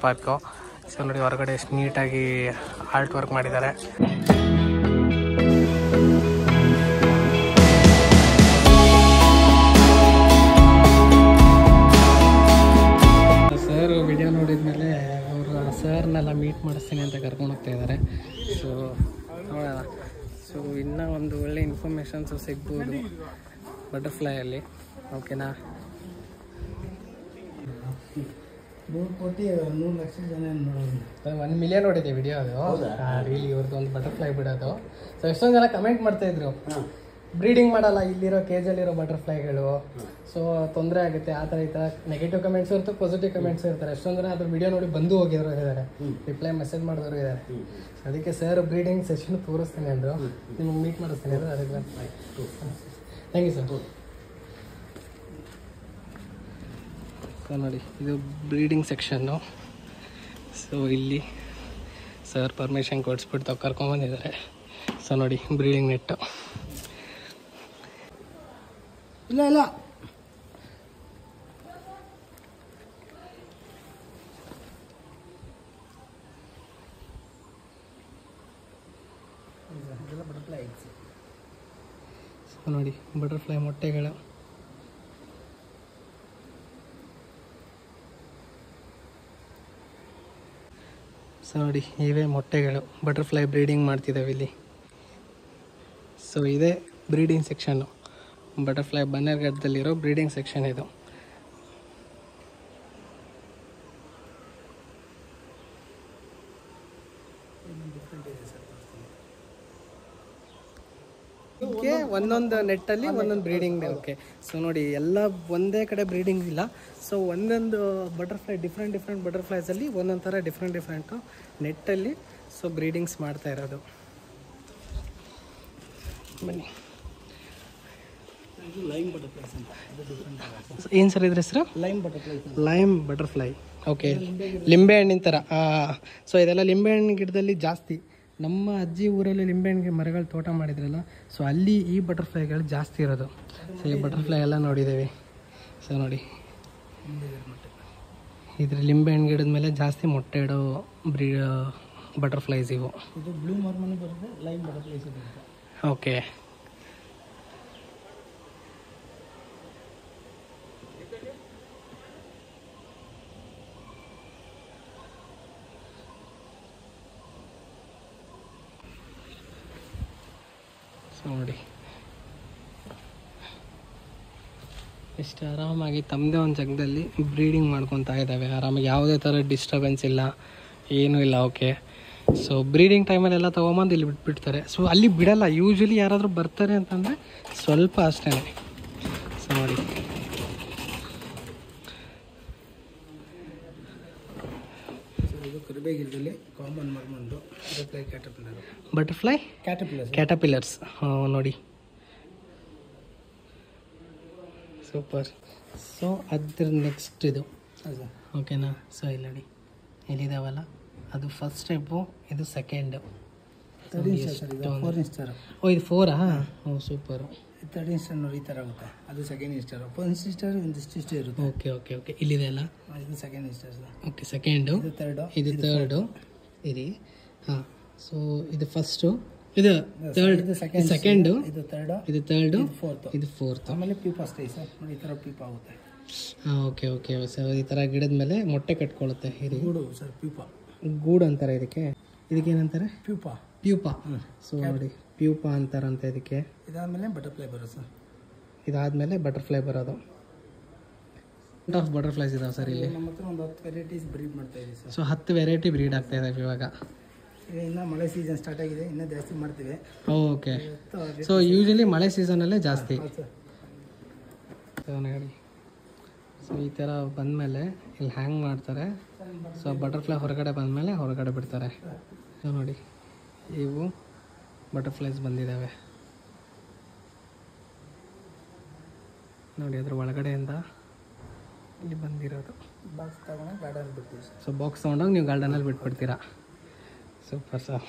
Park. So ನೋಡಿ ಹೊರಗಡೆ ಎಷ್ಟು ನೀಟಾಗಿ ಆರ್ಟ್ ವರ್ಕ್ ಮಾಡಿದ್ದಾರೆ. ಸರ್ ವಿಡಿಯೋ ನೋಡಿದ್ಮೇಲೆ ಅವರು ಸರ್ನೆಲ್ಲ ಮೀಟ್ ಮಾಡಿಸ್ತೀನಿ ಅಂತ ಕರ್ಕೊಂಡು ಹೋಗ್ತಾ ಇದ್ದಾರೆ. ಸೊ ನೋಡೋಣ. ಸೊ ಇನ್ನೂ ಒಂದು ಒಳ್ಳೆ ಇನ್ಫಾರ್ಮೇಷನ್ಸು ಸಿಗ್ಬೋದು ಬಟರ್ಫ್ಲೈಯಲ್ಲಿ. ಓಕೆನಾ? 1 ಲಕ್ಷ ಜನ ನೋಡೋದು. 1 ಮಿಲಿಯನ್ ನೋಡಿದೆ ವಿಡಿಯೋ ಅದು. ರೀಲಿ ಇವ್ರದ್ದು ಒಂದು ಬಟರ್ಫ್ಲೈ ಬಿಡೋದು. ಸೊ ಎಷ್ಟೊಂದು ಜನ ಕಮೆಂಟ್ ಮಾಡ್ತಾ ಇದ್ರು, ಬ್ರೀಡಿಂಗ್ ಮಾಡಲ್ಲ ಇಲ್ಲಿರೋ ಕೇಜಲ್ಲಿರೋ ಬಟರ್ಫ್ಲೈಗಳು, ಸೊ ತೊಂದರೆ ಆಗುತ್ತೆ ಆ ಥರ ಈ ಥರ ನೆಗೆಟಿವ್ ಕಮೆಂಟ್ಸ್ ಇರುತ್ತೆ, ಪಾಸಿಟಿವ್ ಕಮೆಂಟ್ಸ್ ಇರ್ತಾರೆ. ಎಷ್ಟೊಂದು ಜನ ಅದ್ರ ವಿಡಿಯೋ ನೋಡಿ ಬಂದು ಹೋಗಿದ್ರು ಇದ್ದಾರೆ, ರಿಪ್ಲೈ ಮೆಸೇಜ್ ಮಾಡಿದವರು ಇದ್ದಾರೆ. ಅದಕ್ಕೆ ಸರ್ ಬ್ರೀಡಿಂಗ್ ಸೆಷನ್ ತೋರಿಸ್ತೀನಿ ಅಂದರು, ನಿಮ್ಗೆ ಮೀಟ್ ಮಾಡಿಸ್ತೀನಿ ಅಂದರು. ಅದಕ್ಕೆ ಥ್ಯಾಂಕ್ ಯು ಸರ್. ಸೊ ನೋಡಿ ಇದು ಬ್ರೀಡಿಂಗ್ ಸೆಕ್ಷನ್ನು. ಸೊ ಇಲ್ಲಿ ಸರ್ ಪರ್ಮಿಷನ್ ಕೊಡಿಸ್ಬಿಟ್ಟು ಕರ್ಕೊಂಬಂದಿದ್ದಾರೆ. ಸೊ ನೋಡಿ ಬ್ರೀಡಿಂಗ್ ನೆಟ್ಟು. ಇಲ್ಲ ಇಲ್ಲ ಬಟರ್ಫ್ಲೈ. ಸೊ ನೋಡಿ ಬಟರ್ಫ್ಲೈ ಮೊಟ್ಟೆಗಳು. ಸೊ ನೋಡಿ ಇವೇ ಮೊಟ್ಟೆಗಳು, ಬಟರ್ಫ್ಲೈ ಬ್ರೀಡಿಂಗ್ ಮಾಡ್ತಿದ್ದಾವೆ ಇಲ್ಲಿ. ಸೊ ಇದೇ ಬ್ರೀಡಿಂಗ್ ಸೆಕ್ಷನ್ನು, ಬಟರ್ಫ್ಲೈ ಬನ್ನೇರುಘಟ್ಟದಲ್ಲಿರೋ ಬ್ರೀಡಿಂಗ್ ಸೆಕ್ಷನ್ ಇದು. ಓಕೆ, ಒಂದೊಂದು ನೆಟ್ಟಲ್ಲಿ ಒಂದೊಂದು ಬ್ರೀಡಿಂಗ್. ಓಕೆ, ಸೊ ನೋಡಿ ಎಲ್ಲ ಒಂದೇ ಕಡೆ ಬ್ರೀಡಿಂಗ್ ಇಲ್ಲ. ಸೊ ಒಂದೊಂದು ಬಟರ್ಫ್ಲೈ ಡಿಫ್ರೆಂಟ್ ಬಟರ್ಫ್ಲೈಸಲ್ಲಿ ಒಂದೊಂದು ಥರ ಡಿಫ್ರೆಂಟು ನೆಟ್ಟಲ್ಲಿ ಸೊ ಬ್ರೀಡಿಂಗ್ಸ್ ಮಾಡ್ತಾ ಇರೋದು. ಬನ್ನಿ. ಲೈಮ್ ಬಟರ್ಫ್ಲೈಸ್ ಅಂತ. ಏನು ಸರ್ ಇದ್ರ ಹೆಸರು? Lime butterfly. Lime butterfly. Okay, ಲಿಂಬೆ ಹಣ್ಣಿನ ಥರ. ಸೊ ಇದೆಲ್ಲ ಲಿಂಬೆ ಹಣ್ಣಿನ ಗಿಡದಲ್ಲಿ ಜಾಸ್ತಿ. ನಮ್ಮ ಅಜ್ಜಿ ಊರಲ್ಲಿ ಲಿಂಬೆಹಣ್ಣಿಗೆ ಮರಗಳು ತೋಟ ಮಾಡಿದ್ರಲ್ಲ, ಸೊ ಅಲ್ಲಿ ಈ ಬಟರ್ಫ್ಲೈಗಳು ಜಾಸ್ತಿ ಇರೋದು. ಸೊ ಈ ಬಟರ್ಫ್ಲೈ ಎಲ್ಲ ನೋಡಿದ್ದೇವೆ. ಸೊ ನೋಡಿ ಇದ್ರ ಲಿಂಬೆಹಣ್ಣು ಗಿಡದ ಮೇಲೆ ಜಾಸ್ತಿ ಮೊಟ್ಟೆ ಇಡೋ ಬಟರ್ಫ್ಲೈಸ್ ಇವು. ಇದು ಬ್ಲೂ ಮಾರ್ಮನ್ ಬರುತ್ತೆ, ಲೈಮ್ ಬಟರ್ಫ್ಲೈಸ್ ಬರುತ್ತೆ. ಓಕೆ, ನೋಡಿ ಎಷ್ಟು ಆರಾಮಾಗಿ ತಮ್ಮದೇ ಒಂದು ಜಾಗದಲ್ಲಿ ಬ್ರೀಡಿಂಗ್ ಮಾಡ್ಕೊತಾ ಇದ್ದಾವೆ ಆರಾಮಾಗಿ. ಯಾವುದೇ ಥರ ಡಿಸ್ಟರ್ಬೆನ್ಸ್ ಇಲ್ಲ, ಏನೂ ಇಲ್ಲ. ಓಕೆ, ಸೊ ಬ್ರೀಡಿಂಗ್ ಟೈಮಲ್ಲಿ ಎಲ್ಲ ತೊಗೊಂಬಂದು ಇಲ್ಲಿ ಬಿಟ್ಬಿಡ್ತಾರೆ. ಸೊ ಅಲ್ಲಿ ಬಿಡಲ್ಲ, ಯೂಶ್ವಲಿ ಯಾರಾದರೂ ಬರ್ತಾರೆ ಅಂತಂದರೆ ಸ್ವಲ್ಪ ಅಷ್ಟೇ. ಸೊ ನೋಡಿ ಇದು ಕರಿಬೇಗಿರದಲ್ಲಿ ಕಾಮನ್ ಮಾರ್ಮನ್ದು ಬಟರ್ಫ್ಲೈ ಕ್ಯಾಟರ್ಪಿಲ್ಲರ್ಸ್. ನೋಡಿ ಸೂಪರ್. ಸೊ ಅದ್ರ ನೆಕ್ಸ್ಟ್ ಇದು. ಓಕೆನಾ? ಸೊ ಇಲ್ಲಿ ನೋಡಿ ಎಲ್ಲಿದ್ದಾವಲ್ಲ, ಅದು ಫಸ್ಟ್ ಸ್ಟೆಪ್ಪು, ಇದು ಸೆಕೆಂಡು. ಓ ಇದು 4. ಓ ಸೂಪರು. 3rd ಇನ್ಸ್ಟರ್ ನೋಡಿ ಈ ಥರ ಆಗುತ್ತೆ. ಅದು 2nd ಇನ್ಸ್ಟರ್. 1st ಇನ್ಸ್ಟರ್ ಒಂದಿಷ್ಟು ಇರುತ್ತೆ. ಓಕೆ ಇಲ್ಲಿದೆ ಅಲ್ಲ, ಇದು 2nd ಇನ್ಸ್ಟರ್. ಓಕೆ ಸೆಕೆಂಡು, ಇದು ಥರ್ಡು. ಇರಿ. ಹಾಂ, ಸೊ ಇದು ಫಸ್ಟು, ಇದು ಥರ್ಡ್, ಸೆಕೆಂಡು, ಇದು ಥರ್ಡು, ಇದು ಫೋರ್ತ್. ಆಮೇಲೆ ಪ್ಯೂಪಾ ಸ್ಟೇಜ್ ನೋಡಿ, ಈ ಥರ ಪ್ಯೂಪಾ ಆಗುತ್ತೆ. ಹಾಂ ಓಕೆ. ಸೊ ಈ ಥರ ಗಿಡದ ಮೇಲೆ ಮೊಟ್ಟೆ ಕಟ್ಕೊಳ್ಳುತ್ತೆ. ಇದು ಗೂಡು ಸರ್, ಪ್ಯೂಪಾ ಗೂಡು ಅಂತಾರೆ ಇದಕ್ಕೇನಂತಾರೆ? ಪ್ಯೂಪಾ. ಸೊ ನೋಡಿ ಪ್ಯೂಪಾ ಅಂತಾರಂತೆ ಇದಕ್ಕೆ. ಇದಾದಮೇಲೆ ಬಟರ್ಫ್ಲೈ ಬರೋದು ಸರ್. ಇದಾದಮೇಲೆ ಬಟರ್ಫ್ಲೈ ಬರೋದು. ಬಟರ್ಫ್ಲೈಸ್ ಇದಾವೆ ಸರ್ ಇಲ್ಲಿ. ನಮ್ಮ ಹತ್ರ ಒಂದು 10 ವೆರೈಟೀಸ್ ಬ್ರೀಡ್ ಮಾಡ್ತಾ ಇದ್ದೀವಿ ಸರ್. ಸೊ 10 ವೆರೈಟಿ ಬ್ರೀಡ್ ಆಗ್ತಾ ಇದ್ದಾವೆ ಇವಾಗ. ಇನ್ನು ಮಳೆ ಸೀಸನ್ ಸ್ಟಾರ್ಟ್ ಆಗಿದೆ, ಇನ್ನೂ ಜಾಸ್ತಿ ಮಾಡ್ತೀವಿ. ಓಕೆ, ಸೊ ಯೂಶಲಿ ಮಳೆ ಸೀಸನಲ್ಲೇ ಜಾಸ್ತಿ. ನೋಡಿ, ಸೊ ಈ ಥರ ಬಂದಮೇಲೆ ಇಲ್ಲಿ ಹ್ಯಾಂಗ್ ಮಾಡ್ತಾರೆ. ಸೊ ಬಟರ್ಫ್ಲೈ ಹೊರಗಡೆ ಬಂದಮೇಲೆ ಹೊರಗಡೆ ಬಿಡ್ತಾರೆ. ಸೊ ನೋಡಿ ಇವು ಬಟರ್ಫ್ಲೈಸ್ ಬಂದಿದ್ದಾವೆ ನೋಡಿ, ಅದ್ರ ಒಳಗಡೆಯಿಂದ ಇಲ್ಲಿ ಬಂದಿರೋದು. ಬಾಕ್ಸ್ ತಗೊಂಡು ಗಾರ್ಡನ್ ಬಿಡ್ತೀವಿ. ಸೊ ಬಾಕ್ಸ್ ತೊಗೊಂಡೋಗಿ ನೀವು ಗಾರ್ಡನಲ್ಲಿ ಬಿಟ್ಬಿಡ್ತೀರಾ. Super sir.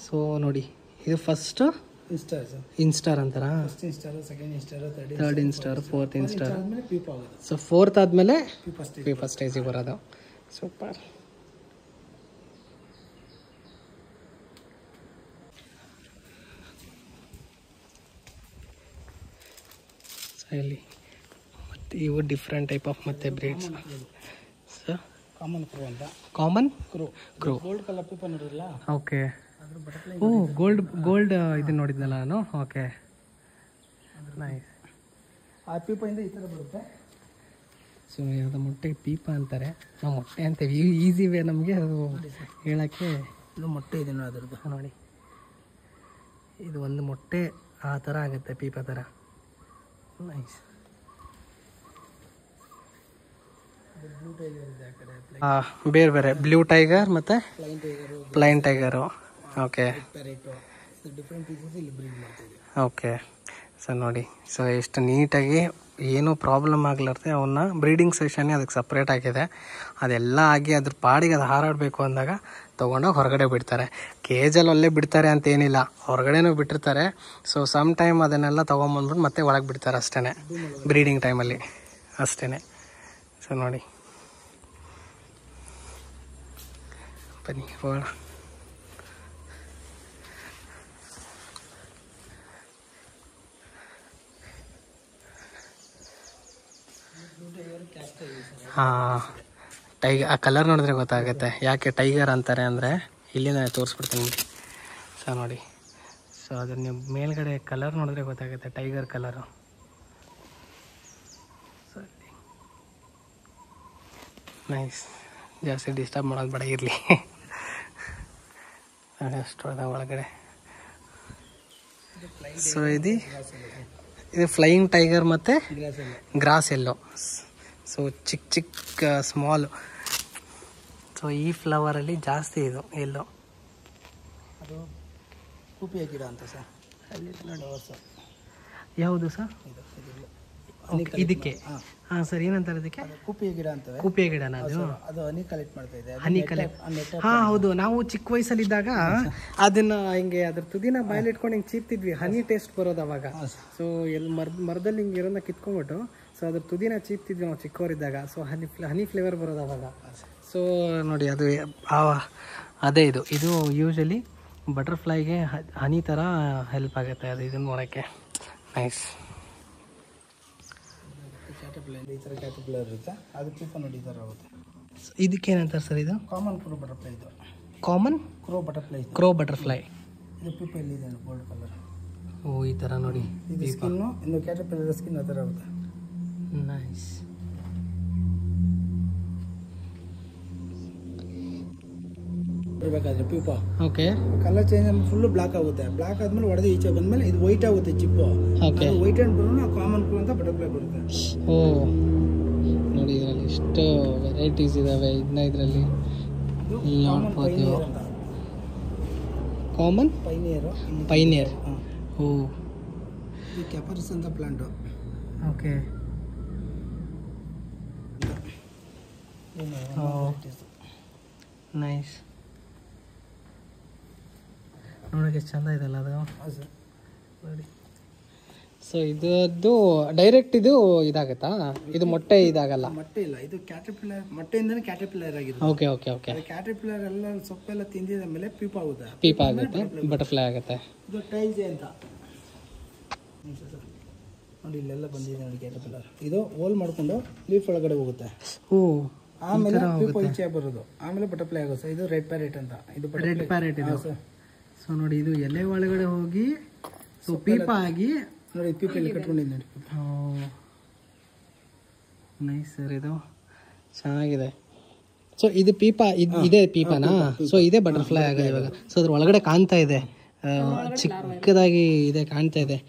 ಸೊ ನೋಡಿ ಇದು ಫಸ್ಟು ಇನ್ಸ್ಟಾರ್ ಸರ್. ಇನ್ಸ್ಟಾರ್ ಅಂತಾರಾ? First instar, second instar, third instar, fourth instar. ಆದ್ಮೇಲೆ ಪೀಪ ಆಗೋದು. ಸೊ ಫೋರ್ತ್ ಆದಮೇಲೆ ಪೀಪ ಪೀಪ ಸ್ಟೇಜಿಗೆ ಬರೋದು. ಸೂಪರ್. ಇಲ್ಲಿ ಮತ್ತು ಇವು ಡಿಫ್ರೆಂಟ್ ಟೈಪ್ ಆಫ್ ಮತ್ತೆ ಬ್ರೀಡ್ಸ್. ಸೊ ಕಾಮನ್ ಕ್ರೋ ಅಂತ. ಕಾಮನ್ ಕ್ರೋ ಗೋಲ್ಡ್ ಕಲರ್ ಪೀಪ ನೋಡಿರಲ್ಲ? ಓಕೆ. ಓ ಗೋಲ್ಡ್ ಇದು ನೋಡಿದ್ನಲ್ಲ ನಾನು. Okay, nice. ಆ ಪೀಪದಿಂದ ಈ ಥರ ಬರುತ್ತೆ. ಸೊ ಅದು ಮೊಟ್ಟೆ ಪೀಪ ಅಂತಾರೆ, ನಾವು ಮೊಟ್ಟೆ ಅಂತೀವಿ. ಈಸಿ ವೇ ನಮಗೆ ಅದು ಹೇಳೋಕ್ಕೆ. ಇದು ಮೊಟ್ಟೆ ಇದೆ ಅದರದ್ದು ನೋಡಿ, ಇದು ಒಂದು ಮೊಟ್ಟೆ ಆ ಥರ ಆಗುತ್ತೆ, ಪೀಪ ಥರ. ನೈಸ್. ಬ್ಲೂ ಟೈಗರ್ ಇದೆ ಆ ಕಡೆ, ಬೇರೆ ಬೇರೆ ಬ್ಲೂ ಟೈಗರ್ ಮತ್ತು plain tiger, plain tiger. Okay, parrot, different pieces ಇಲ್ಲಿ ಬ್ರೀಡ್ ಮಾಡ್ತೀವಿ. ಓಕೆ. ಸೊ ನೋಡಿ, ಸೊ ಎಷ್ಟು ನೀಟಾಗಿ ಏನೂ ಪ್ರಾಬ್ಲಮ್ ಆಗ್ಲಾರ್ದೆ ಅವನ್ನ ಬ್ರೀಡಿಂಗ್ ಸೆಷನ್ನೇ ಅದಕ್ಕೆ ಸಪ್ರೇಟ್ ಆಗಿದೆ. ಅದೆಲ್ಲ ಆಗಿ ಅದ್ರ ಪಾಡಿಗೆ ಅದು ಹಾರಾಡಬೇಕು ಅಂದಾಗ ತೊಗೊಂಡೋಗಿ ಹೊರಗಡೆ ಬಿಡ್ತಾರೆ. ಕೇಜಲ್ಲಿ ಅಲ್ಲೇ ಬಿಡ್ತಾರೆ ಅಂತೇನಿಲ್ಲ, ಹೊರಗಡೆನೂ ಬಿಟ್ಟಿರ್ತಾರೆ. ಸೊ ಸಮ್ ಟೈಮ್ ಅದನ್ನೆಲ್ಲ ತೊಗೊಂಬಂದ್ಬಿಟ್ಟು ಮತ್ತೆ ಒಳಗೆ ಬಿಡ್ತಾರೆ ಅಷ್ಟೇ, ಬ್ರೀಡಿಂಗ್ ಟೈಮಲ್ಲಿ ಅಷ್ಟೇ. ಸೊ ನೋಡಿ, ಬನ್ನಿ ಹೋಗೋಣ. ಹಾಂ, ಆ ಕಲರ್ ನೋಡಿದ್ರೆ ಗೊತ್ತಾಗುತ್ತೆ ಯಾಕೆ ಟೈಗರ್ ಅಂತಾರೆ ಅಂದರೆ. ಇಲ್ಲಿಂದ ತೋರಿಸ್ಬಿಡ್ತೀನಿ ನಿಮಗೆ. ಸೊ ನೋಡಿ, ಸೊ ಅದ್ರ ನೀವು ಮೇಲ್ಗಡೆ ಕಲರ್ ನೋಡಿದ್ರೆ ಗೊತ್ತಾಗುತ್ತೆ, ಟೈಗರ್ ಕಲರು. ನೈಸ್. ಜಾಸ್ತಿ ಡಿಸ್ಟರ್ಬ್ ಮಾಡೋದು ಬೇಡ, ಇರಲಿ. ಅಷ್ಟು ಅದ ಒಳಗಡೆ. ಸೊ ಇದು ಫ್ಲೈಯಿಂಗ್ ಟೈಗರ್ ಮತ್ತು ಗ್ರಾಸ್ ಎಲ್ಲೋ. ಸೊ ಚಿಕ್ಕ ಸ್ಮಾಲು. ಸೊ ಈ ಫ್ಲವರಲ್ಲಿ ಜಾಸ್ತಿ ಇದು ಎಲ್ಲೋ. ಅದು ಕೂಪಿಯ ಗಿಡ ಅಂತ ಸರ್. ಅಲ್ಲಿ ನೋಡಿ ಸರ್. ಯಾವುದು ಸರ್? ಇದಕ್ಕೆ? ಹಾಂ ಸರ್, ಏನಂತಾರೆ ಇದಕ್ಕೆ? ಕೂಪಿಯ ಗಿಡ ಅಂತವೆ. ಕೂಪಿಯ ಗಿಡನ ಅದು? ಅದು ಹನಿ ಕಲೆಕ್ಟ್ ಮಾಡ್ತಾ ಇದೆ. ಹನಿ ಕಲೆಕ್ಟ್. ಹಾಂ ಹೌದು, ನಾವು ಚಿಕ್ಕ ವಯಸ್ಸಲ್ಲಿದ್ದಾಗ ಅದನ್ನ ಹಿಂಗೆ ಅದ್ರ ತುದಿನ ಬಾಯಲ್ಲಿ ಇಟ್ಕೊಂಡು ಹಿಂಗೆ ಚೀಪ್ತಿದ್ವಿ, ಹನಿ ಟೇಸ್ಟ್ ಬರೋದು ಅವಾಗ. ಸೊ ಎಲ್ಲಿ ಮರದಲ್ಲಿ ಹಿಂಗೆ ಇರೋದನ್ನ ಕಿತ್ಕೊಂಡ್ಬಿಟ್ಟು ಸೊ ಅದ್ರ ತುದಿನ ಚೀಪ್ತಿದ್ವಿ ನಾವು ಚಿಕ್ಕವರಿದ್ದಾಗ. ಸೊ ಹನಿ ಫ್ಲೇವರ್ ಬರೋದು ಅವಾಗ. ಸೊ ನೋಡಿ, ಅದು ಅದೇ ಇದು ಯೂಶಲಿ ಬಟರ್ಫ್ಲೈಗೆ ಹನಿ ಥರ ಹೆಲ್ಪ್ ಆಗುತ್ತೆ ಅದು, ಇದನ್ನು ನೋಡೋಕ್ಕೆ. ನೈಸ್. ಈ ಥರ ಕ್ಯಾಟರ್ಪಿಲ್ಲರ್ ಇರುತ್ತೆ, ಅದು ಪೀಪ ನೋಡಿ ಈ ಥರ ಆಗುತ್ತೆ. ಇದಕ್ಕೇನಂತಾರೆ ಸರ್? ಇದು ಕಾಮನ್ ಕ್ರೋ ಬಟರ್ಫ್ಲೈ. ಇದು ಕಾಮನ್ ಕ್ರೋ ಬಟರ್ಫ್ಲೈ. ಕ್ರೋ ಬಟರ್ಫ್ಲೈ. ಇದು ಪೀಪ ಎಲ್ಲಿದೆ ಗೋಲ್ಡ್ ಕಲರ್. ಓ, ಈ ಥರ ನೋಡಿ. ಇದು ಸ್ಕಿನ್ನು, ಇನ್ನು ಕ್ಯಾಟರ್ಪಿಲ್ಲರ್ ಸ್ಕಿನ್ ಆ ಥರ ಆಗುತ್ತೆ. ನೈಸ್. ಇರಬೇಕಾದ್ರೆ ಪೀಪ. ಓಕೆ. ಕಲರ್ ಚೇಂಜ್ ಆಗಿ ಫುಲ್ಲು ಬ್ಲಾಕ್ ಆಗುತ್ತೆ. ಬ್ಲಾಕ್ ಆದ್ಮೇಲೆ ಒಡೆದು ಈಚೆ ಬಂದ್ಮೇಲೆ ಇದು ವೈಟ್ ಆಗುತ್ತೆ ಚಿಪ್ಪು. Okay. White and brown common crow ಅಂತ ಬಟರ್ಫ್ಲೈ ಬರುತ್ತೆ. ಓ ನೋಡಿ, ಇದರಲ್ಲಿ ಎಷ್ಟು ವೆರೈಟೀಸ್ ಇದಾವೆ. ಇದರಲ್ಲಿ ಕಾಮನ್ ಪೈನಿಯರ್. ಓ, ಇದು ಕ್ಯಾಪರಿಸ್ ಅಂತ ಪ್ಲಾಂಟು. ಓಕೆ. ನೈಸ್. ನೋಡೋಕೆ ಎಷ್ಟು ಚಂದ ಇದೆಲ್ಲ ಅದು. ನೋಡಿ. ಸೊ ಇದು ಡೈರೆಕ್ಟ್ ಇದು ಇದಾಗತ್ತಾ? ಇದು ಮೊಟ್ಟೆ ಇದಾಗಲ್ಲ? ಮೊಟ್ಟೆ ಇಲ್ಲ, ಇದು ಕ್ಯಾಟರ್ಪಿಲ್ಲರ್. ಮೊಟ್ಟೆಯಿಂದನೇ ಕ್ಯಾಟರ್ಪಿಲ್ಲರ್ ಆಗಿದೆ. Okay okay okay. ಕ್ಯಾಟರ್ಪಿಲ್ಲರ್ ಎಲ್ಲ ಸೊಪ್ಪೆಲ್ಲ ತಿಂದಿದ ಮೇಲೆ ಪೀಪ ಆಗುತ್ತೆ. ಪೀಪ ಆಗುತ್ತೆ, ಬಟರ್ಫ್ಲೈ ಆಗುತ್ತೆ. ಇದು ಟೈಲ್ಜೆ ಅಂತ ನೋಡಿ, ಇಲ್ಲೆಲ್ಲ ಬಂದಿದೆ ನೋಡಿ ಕ್ಯಾಟರ್ಪಿಲ್ಲರ್. ಇದು ಹೋಲ್ ಮಾಡ್ಕೊಂಡು ಲೀಫ್ ಒಳಗಡೆ ಹೋಗುತ್ತೆ. ಓ, ಆಮೇಲೆ ಪೀಪ ಈಚೆ ಬರೋದು, ಆಮೇಲೆ ಬಟರ್ಫ್ಲೈ ಆಗುತ್ತೆ. ಇದು ರೆಡ್ ಪ್ಯಾರೆಟ್ ಅಂತ. ಇದು ರೆಡ್ ಪ್ಯಾರೆಟ್ ಇದು. ಸೊ ನೋಡಿ, ಇದು ಎಲೆ ಒಳಗಡೆ ಹೋಗಿ ಸೊ ಪೀಪ ಆಗಿ ನೋಡಿ, ಪೀಪ ಇಲ್ಲಿ ಕಟ್ಕೊಂಡಿದ್ದು ನೋಡಿ. ನೈಸ್ ಸರ್, ಇದು ಚೆನ್ನಾಗಿದೆ. ಸೊ ಇದು ಪೀಪ, ಇದೇ ಪೀಪನಾ? ಸೊ ಇದೇ ಬಟರ್ಫ್ಲೈ ಆಗೋದು ಇವಾಗ. ಸೊ ಅದ್ರ ಒಳಗಡೆ ಕಾಣ್ತಾ ಇದೆ, ಚಿಕ್ಕದಾಗಿ ಇದೆ, ಕಾಣ್ತಾ ಇದೆ.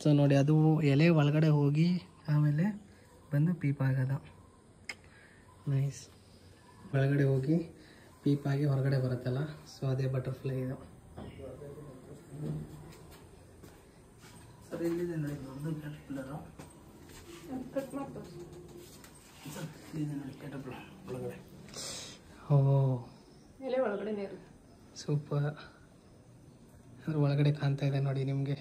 ಸೊ ನೋಡಿ, ಅದು ಎಲೆ ಒಳಗಡೆ ಹೋಗಿ ಆಮೇಲೆ ಬಂದು ಪೀಪ ಆಗೋದು. ನೈಸ್. ಒಳಗಡೆ ಹೋಗಿ ಪೀಪಾಗಿ ಹೊರಗಡೆ ಬರುತ್ತಲ್ಲ, ಸೊ ಅದೇ ಬಟರ್ಫ್ಲೈ ಇದು. ಸರ್ ಇಲ್ಲಿದೆ ನೋಡಿ ದೊಡ್ಡ ಕ್ಯಾಟರ್ಪಿಲ್ಲರು. ಇಲ್ಲಿದೆ ನೋಡಿ ಕ್ಯಾಟರ್ಪಿಲ್ಲರ್ ಒಳಗಡೆ. ಓ, ಎಲೆ ಒಳಗಡೆ ಸೂಪರ್. ಅದ್ರ ಒಳಗಡೆ ಕಾಣ್ತಾ ಇದೆ ನೋಡಿ ನಿಮಗೆ.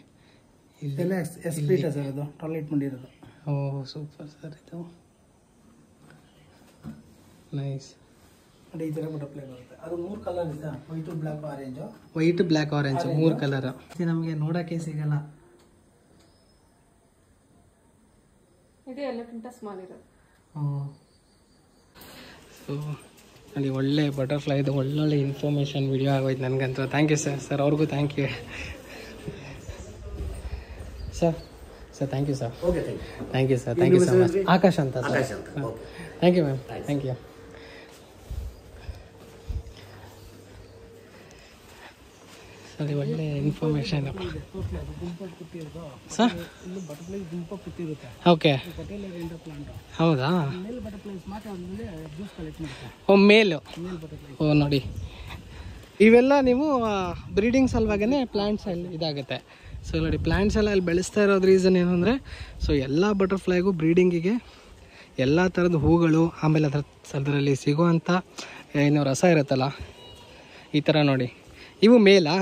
ಇದೆಲ್ಲ ಎಸ್ಪ್ಲಿಟ ಸರ್, ಅದು ಟಾಯ್ಲೆಟ್ ಮಾಡಿರೋದು. ಓ ಸೂಪರ್ ಸರ್, ಇದು ನೈಸ್. ನೋಡಿ ಈ ಥರ ಬಟರ್ಫ್ಲೈ ಬರುತ್ತೆ. ಅದು 3 ಕಲರ್ ಇದೆ, white black orange. White black orange 3 colour ನಮಗೆ ನೋಡೋಕ್ಕೆ ಸಿಗಲ್ಲ. ಇದು ಎಲ್ಲಕ್ಕಿಂತ ಸ್ಮಾಲ್ ಇರೋದು. ಸೊ ಅಲ್ಲಿ ಒಳ್ಳೆ ಬಟರ್ಫ್ಲೈ ಇದು, ಒಳ್ಳೊಳ್ಳೆ ಇನ್ಫಾರ್ಮೇಷನ್ ವಿಡಿಯೋ ಆಗೋಯ್ತು ನನಗಂತೂ. ಥ್ಯಾಂಕ್ ಯು ಸರ್ ಅವ್ರಿಗೂ thank you sir. Thank you sir. Okay, thank you sir. Thank you so much. Akash ಅಂತ sir. Thank you ma'am, thank you. ಸರಿ, ಒಳ್ಳೆ ಇನ್ಫಾರ್ಮೇಷನ್ ಸರ್. ಬಟರ್ಫ್ಲೈ ಗುಂಪ ಕೂತಿರುತ್ತೆ. ಓಕೆ, ಹೌದಾ? ಮೇಲ್ ಬಟರ್ಫ್ಲೈಸ್ ಮಾತ್ರ ಆದಮೇಲೆ ಜ್ಯೂಸ್ ಕಲೆಕ್ಟ್ ಮಾಡ್ತಾರೆ. ಓ ಮೇಲು. ಮೇಲ್ ಬಟರ್ಫ್ಲೈ. ಓ ನೋಡಿ, ಇವೆಲ್ಲ ನೀವು ಬ್ರೀಡಿಂಗ್ ಸಲುವಾಗೇ ಪ್ಲಾಂಟ್ಸ್ ಅಲ್ಲಿ ಇದಾಗುತ್ತೆ. ಸೊ ನೋಡಿ, ಪ್ಲಾಂಟ್ಸ್ ಎಲ್ಲ ಅಲ್ಲಿ ಬೆಳೆಸ್ತಾ ಇರೋದು ರೀಸನ್ ಏನು ಅಂದರೆ, ಸೊ ಎಲ್ಲ ಬಟರ್ಫ್ಲೈಗೂ ಬ್ರೀಡಿಂಗಿಗೆ ಎಲ್ಲ ಥರದ ಹೂಗಳು, ಆಮೇಲೆ ಅದರಲ್ಲಿ ಸಿಗುವಂಥ ಏನು ರಸ ಇರುತ್ತಲ್ಲ, ಈ ಥರ ನೋಡಿ. ಇವು ಮೇಲಾ?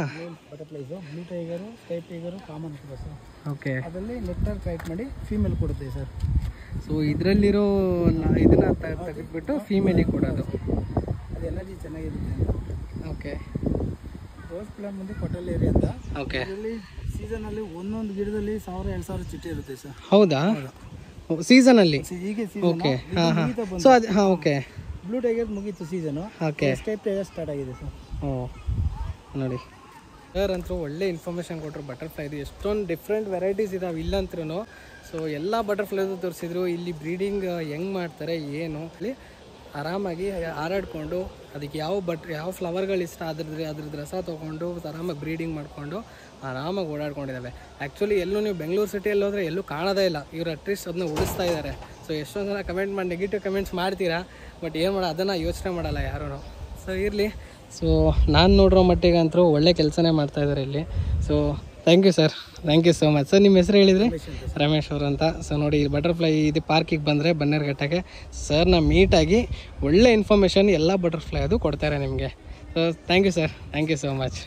Butterflies blue tiger, sky tiger common ಇದೆ ಸರ್. ಓಕೆ, ಅದರಲ್ಲಿ ನೆಕ್ಟಾರ್ ಕಲೆಕ್ಟ್ ಮಾಡಿ ಫೀಮೇಲ್ ಕೊಡುತ್ತೆ ಸರ್. ಸೊ ಇದರಲ್ಲಿರೋ ಇದನ್ನು ತೆಗೆದುಬಿಟ್ಟು ಫೀಮೇಲಿಗೆ ಕೊಡೋದು. ಅದು ಎನರ್ಜಿ ಚೆನ್ನಾಗಿರುತ್ತೆ. ಓಕೆ, ರೋಸ್ ಪ್ಲಾಮ್ ಮುಂದೆ ಕೊಟಲೇರಿ ಅಂತ. ಓಕೆ, ಇದರಲ್ಲಿ ಸೀಸನಲ್ಲಿ ಒಂದೊಂದು ಗಿಡದಲ್ಲಿ 1000-2000 ಚಿಟ್ಟೆ ಇರುತ್ತೆ ಸರ್. ಹೌದಾ? ಸೀಸನಲ್ಲಿ? ಹೀಗೆ ಓಕೆ, ಹಾಂ ಹಾಂ. ಸೊ ಅದು ಹಾಂ, ಓಕೆ. ಬ್ಲೂ ಟೈಗರ್ ಮುಗೀತು season. Okay, sky tiger start ಆಗಿದೆ ಸರ್. ಹ್ಞೂ ನೋಡಿ ಸರ್, ಅಂತೂ ಒಳ್ಳೆ ಇನ್ಫಾರ್ಮೇಷನ್ ಕೊಟ್ಟರು ಬಟರ್ಫ್ಲೈದು. ಎಷ್ಟೊಂದು ಡಿಫ್ರೆಂಟ್ ವೆರೈಟೀಸ್ ಇದಾವೆ ಇಲ್ಲಂತ್ರೂ. ಸೊ ಎಲ್ಲ ಬಟರ್ಫ್ಲೈದು ತೋರಿಸಿದ್ರು. ಇಲ್ಲಿ ಬ್ರೀಡಿಂಗ್ ಹೆಂಗೆ ಮಾಡ್ತಾರೆ ಏನು, ಅಲ್ಲಿ ಆರಾಮಾಗಿ ಹಾರಾಡ್ಕೊಂಡು ಅದಕ್ಕೆ ಯಾವ ಫ್ಲವರ್ಗಳು ಇಷ್ಟ ಅದ್ರದ್ದು ರಸ ತೊಗೊಂಡು ಆರಾಮಾಗಿ ಬ್ರೀಡಿಂಗ್ ಮಾಡಿಕೊಂಡು ಆರಾಮಾಗಿ ಓಡಾಡ್ಕೊಂಡಿದ್ದಾವೆ. ಆ್ಯಕ್ಚುಲಿ ಎಲ್ಲೂ ನೀವು ಬೆಂಗಳೂರು ಸಿಟಿಯಲ್ಲಿ ಹೋದರೆ ಎಲ್ಲೂ ಕಾಣೋದೇ ಇಲ್ಲ. ಇವರು ಅಟ್ಲೀಸ್ಟ್ ಅದನ್ನ ಉಳಿಸ್ತಾ ಇದ್ದಾರೆ. ಸೊ ಎಷ್ಟೊಂದು ಜನ ಕಮೆಂಟ್ ಮಾಡಿ ನೆಗೆಟಿವ್ ಕಮೆಂಟ್ಸ್ ಮಾಡ್ತೀರಾ, ಬಟ್ ಏನು ಮಾಡೋ ಅದನ್ನು ಯೋಚನೆ ಮಾಡಲ್ಲ ಯಾರೂ. ಸೊ ಇರಲಿ. ಸೊ ನಾನು ನೋಡಿರೋ ಮಟ್ಟಿಗೆ ಅಂತೂ ಒಳ್ಳೆ ಕೆಲಸನೇ ಮಾಡ್ತಾಯಿದ್ದಾರೆ ಇಲ್ಲಿ. So thank you sir, thank you so much sir. ನಿಮ್ಮ ಹೆಸರು ಹೇಳಿದರೆ? ರಮೇಶ್ ಅವರು ಅಂತ. ಸೊ ನೋಡಿ, ಬಟರ್ಫ್ಲೈ ಇದು ಪಾರ್ಕಿಗೆ ಬಂದರೆ ಬನ್ನೇರುಘಟ್ಟಕ್ಕೆ ಸರ್ನ ಮೀಟಾಗಿ ಒಳ್ಳೆ ಇನ್ಫಾರ್ಮೇಷನ್ ಎಲ್ಲ ಬಟರ್ಫ್ಲೈ ಅದು ಕೊಡ್ತಾರೆ ನಿಮಗೆ. So thank you sir, thank you so much.